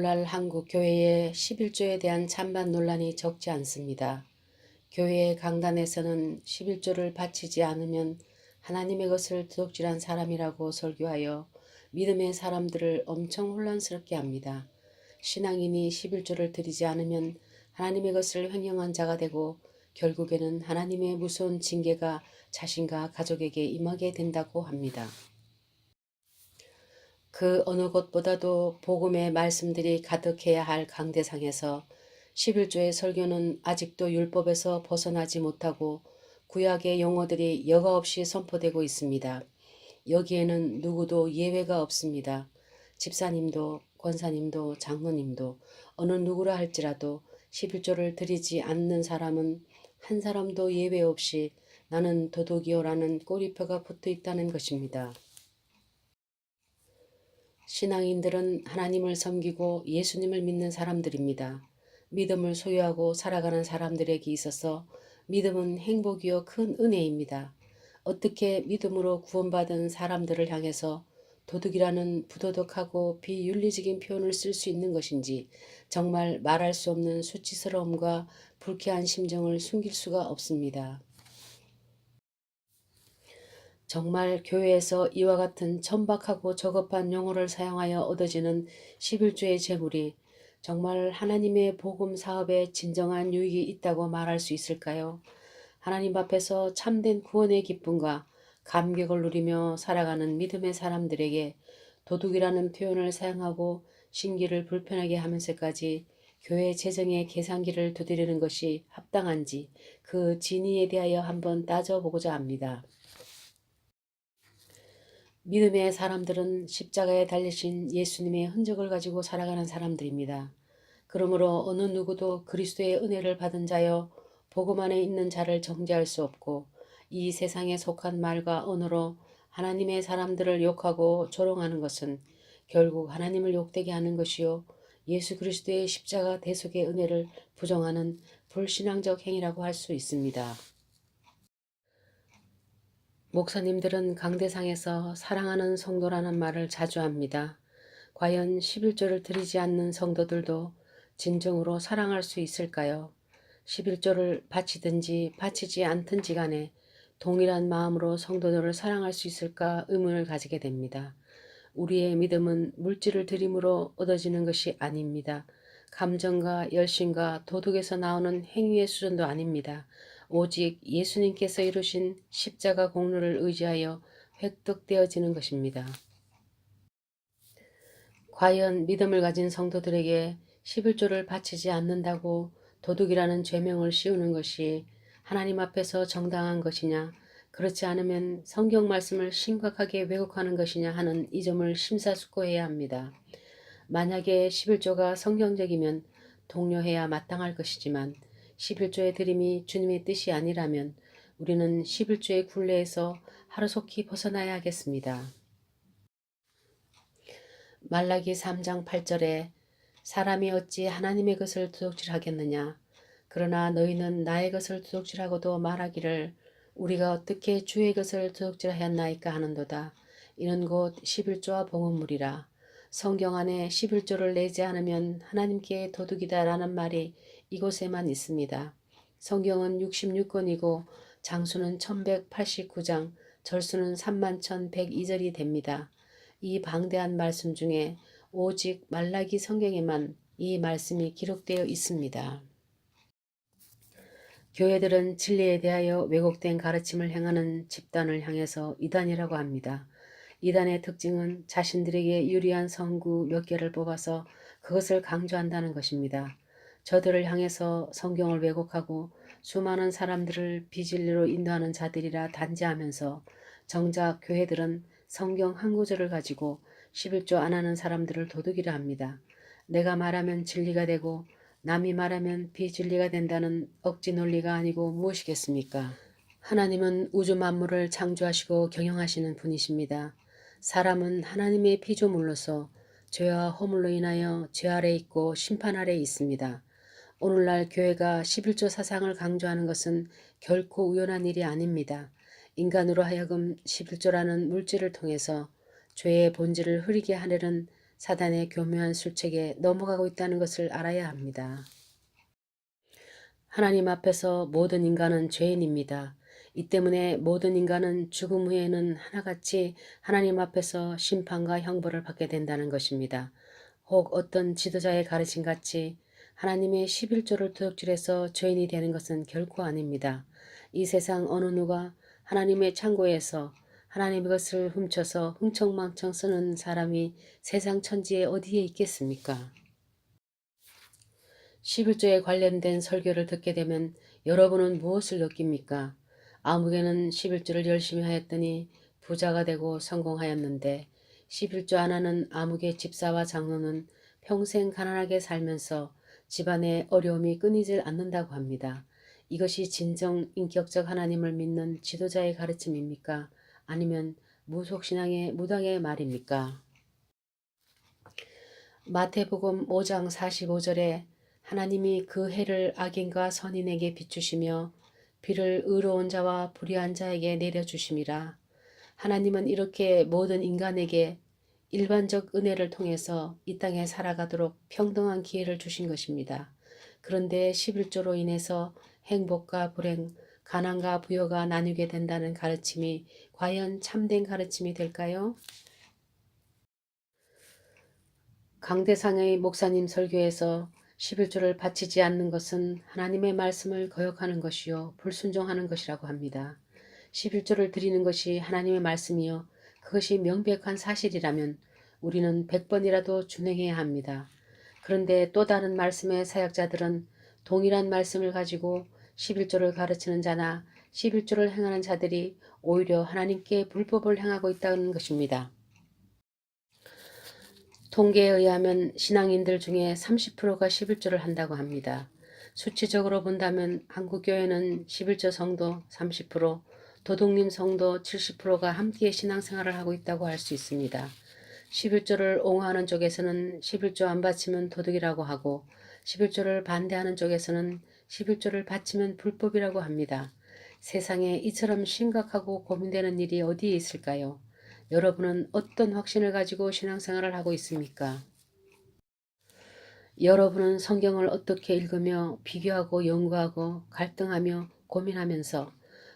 오늘날 한국 교회의 11조에 대한 찬반 논란이 적지 않습니다. 교회의 강단에서는 11조를 바치지 않으면 하나님의 것을 도둑질한 사람이라고 설교하여 믿음의 사람들을 엄청 혼란스럽게 합니다. 신앙인이 11조를 드리지 않으면 하나님의 것을 횡령한 자가 되고 결국에는 하나님의 무서운 징계가 자신과 가족에게 임하게 된다고 합니다. 그 어느 것보다도 복음의 말씀들이 가득해야 할 강대상에서 11조의 설교는 아직도 율법에서 벗어나지 못하고 구약의 용어들이 여과 없이 선포되고 있습니다. 여기에는 누구도 예외가 없습니다. 집사님도 권사님도 장로님도 어느 누구라 할지라도 11조를 드리지 않는 사람은 한 사람도 예외 없이 나는 도둑이요라는 꼬리표가 붙어 있다는 것입니다. 신앙인들은 하나님을 섬기고 예수님을 믿는 사람들입니다. 믿음을 소유하고 살아가는 사람들에게 있어서 믿음은 행복이요 큰 은혜입니다. 어떻게 믿음으로 구원받은 사람들을 향해서 도둑이라는 부도덕하고 비윤리적인 표현을 쓸 수 있는 것인지 정말 말할 수 없는 수치스러움과 불쾌한 심정을 숨길 수가 없습니다. 정말 교회에서 이와 같은 천박하고 저급한 용어를 사용하여 얻어지는 11조의 재물이 정말 하나님의 복음 사업에 진정한 유익이 있다고 말할 수 있을까요? 하나님 앞에서 참된 구원의 기쁨과 감격을 누리며 살아가는 믿음의 사람들에게 도둑이라는 표현을 사용하고 신기를 불편하게 하면서까지 교회 재정의 계산기를 두드리는 것이 합당한지 그 진위에 대하여 한번 따져보고자 합니다. 믿음의 사람들은 십자가에 달리신 예수님의 흔적을 가지고 살아가는 사람들입니다. 그러므로 어느 누구도 그리스도의 은혜를 받은 자여 복음 안에 있는 자를 정죄할 수 없고 이 세상에 속한 말과 언어로 하나님의 사람들을 욕하고 조롱하는 것은 결국 하나님을 욕되게 하는 것이요 예수 그리스도의 십자가 대속의 은혜를 부정하는 불신앙적 행위라고 할 수 있습니다. 목사님들은 강대상에서 사랑하는 성도라는 말을 자주 합니다. 과연 11조를 드리지 않는 성도들도 진정으로 사랑할 수 있을까요? 11조를 바치든지 바치지 않든지 간에 동일한 마음으로 성도들을 사랑할 수 있을까 의문을 가지게 됩니다. 우리의 믿음은 물질을 드림으로 얻어지는 것이 아닙니다. 감정과 열심과 도덕에서 나오는 행위의 수준도 아닙니다. 오직 예수님께서 이루신 십자가 공로를 의지하여 획득되어지는 것입니다. 과연 믿음을 가진 성도들에게 11조를 바치지 않는다고 도둑이라는 죄명을 씌우는 것이 하나님 앞에서 정당한 것이냐, 그렇지 않으면 성경 말씀을 심각하게 왜곡하는 것이냐 하는 이 점을 심사숙고해야 합니다. 만약에 11조가 성경적이면 독려해야 마땅할 것이지만 11조의 드림이 주님의 뜻이 아니라면 우리는 11조의 굴레에서 하루속히 벗어나야 하겠습니다. 말라기 3장 8절에 사람이 어찌 하나님의 것을 도둑질하겠느냐. 그러나 너희는 나의 것을 도둑질하고도 말하기를 우리가 어떻게 주의 것을 도둑질하였나이까 하는도다. 이는 곧 11조와 봉헌물이라. 성경 안에 11조를 내지 않으면 하나님께 도둑이다 라는 말이 이곳에만 있습니다. 성경은 66권이고 장수는 1189장, 절수는 31,102절이 됩니다. 이 방대한 말씀 중에 오직 말라기 성경에만 이 말씀이 기록되어 있습니다. 교회들은 진리에 대하여 왜곡된 가르침을 행하는 집단을 향해서 이단이라고 합니다. 이단의 특징은 자신들에게 유리한 성구 몇 개를 뽑아서 그것을 강조한다는 것입니다. 저들을 향해서 성경을 왜곡하고 수많은 사람들을 비진리로 인도하는 자들이라 단지하면서 정작 교회들은 성경 한 구절을 가지고 11조 안 하는 사람들을 도둑이라 합니다. 내가 말하면 진리가 되고 남이 말하면 비진리가 된다는 억지 논리가 아니고 무엇이겠습니까? 하나님은 우주 만물을 창조하시고 경영하시는 분이십니다. 사람은 하나님의 피조물로서 죄와 허물로 인하여 죄 아래 있고 심판 아래 있습니다. 오늘날 교회가 11조 사상을 강조하는 것은 결코 우연한 일이 아닙니다. 인간으로 하여금 11조라는 물질을 통해서 죄의 본질을 흐리게 하려는 사단의 교묘한 술책에 넘어가고 있다는 것을 알아야 합니다. 하나님 앞에서 모든 인간은 죄인입니다. 이 때문에 모든 인간은 죽음 후에는 하나같이 하나님 앞에서 심판과 형벌을 받게 된다는 것입니다. 혹 어떤 지도자의 가르침 같이 하나님의 11조를 도둑질해서 죄인이 되는 것은 결코 아닙니다. 이 세상 어느 누가 하나님의 창고에서 하나님의 것을 훔쳐서 흥청망청 쓰는 사람이 세상 천지에 어디에 있겠습니까? 11조에 관련된 설교를 듣게 되면 여러분은 무엇을 느낍니까? 아무개는 11조를 열심히 하였더니 부자가 되고 성공하였는데 11조 하나는 아무개 집사와 장로는 평생 가난하게 살면서 집안의 어려움이 끊이질 않는다고 합니다. 이것이 진정 인격적 하나님을 믿는 지도자의 가르침입니까? 아니면 무속신앙의 무당의 말입니까? 마태복음 5장 45절에 하나님이 그 해를 악인과 선인에게 비추시며 비를 의로운 자와 불의한 자에게 내려주심이라. 하나님은 이렇게 모든 인간에게 일반적 은혜를 통해서 이 땅에 살아가도록 평등한 기회를 주신 것입니다. 그런데 11조로 인해서 행복과 불행, 가난과 부여가 나뉘게 된다는 가르침이 과연 참된 가르침이 될까요? 강대상의 목사님 설교에서 11조를 바치지 않는 것은 하나님의 말씀을 거역하는 것이요 불순종하는 것이라고 합니다. 11조를 드리는 것이 하나님의 말씀이요 그것이 명백한 사실이라면 우리는 100번이라도 준행해야 합니다. 그런데 또 다른 말씀의 사역자들은 동일한 말씀을 가지고 11조를 가르치는 자나 11조를 행하는 자들이 오히려 하나님께 불법을 행하고 있다는 것입니다. 통계에 의하면 신앙인들 중에 30%가 11조를 한다고 합니다. 수치적으로 본다면 한국교회는 11조 성도 30%, 도둑님 성도 70%가 함께 신앙생활을 하고 있다고 할 수 있습니다. 11조를 옹호하는 쪽에서는 11조 안 바치면 도둑이라고 하고 11조를 반대하는 쪽에서는 11조를 바치면 불법이라고 합니다. 세상에 이처럼 심각하고 고민되는 일이 어디에 있을까요? 여러분은 어떤 확신을 가지고 신앙생활을 하고 있습니까? 여러분은 성경을 어떻게 읽으며 비교하고 연구하고 갈등하며 고민하면서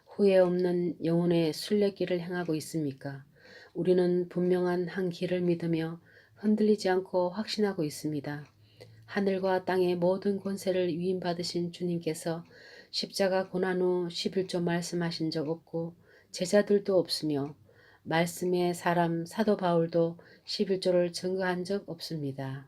후회 없는 영혼의 순례길을 행하고 있습니까? 우리는 분명한 한 길을 믿으며 흔들리지 않고 확신하고 있습니다. 하늘과 땅의 모든 권세를 위임받으신 주님께서 십자가 고난 후 11조 말씀하신 적 없고 제자들도 없으며 말씀의 사람 사도 바울도 11조를 증거한 적 없습니다.